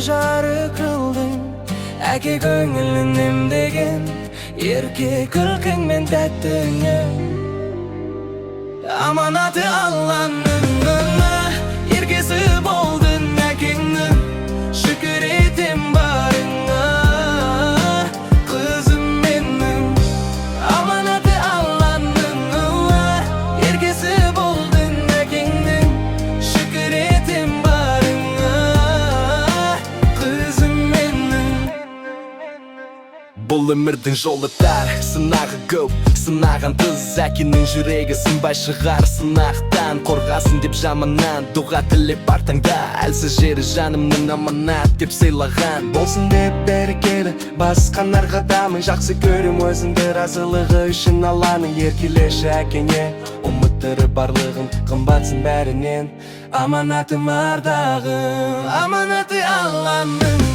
жары кылдың, әке көңілін емдеген, ерке күлкің мен тәттіңің. Аманаты Алланың еркесі болдың әкеңнің, шүкір етем барыңа, қызым менің. Аманаты Алланың еркесі болдың әкеңнің, шүкір етем барыңа, қызым менің. Бұл өмірдің жолы тар, сынағы көп, сынаған қыз әкенің жүрегі сынбай шығар сынақтан. Қорғасын деп жаманнан дұға тілеп бар таңда, әлсіз жері жанымның аманат деп сыйлаған. Болсын деп берекелі басқан әр қадамың, жақсы көрем өзіңді разылығы үшін Алланың. Еркелеші әкеңе, ұмыттыры барлығын, қымбатсың бәрінен. Аманатым ардағым, аманаты Алланың.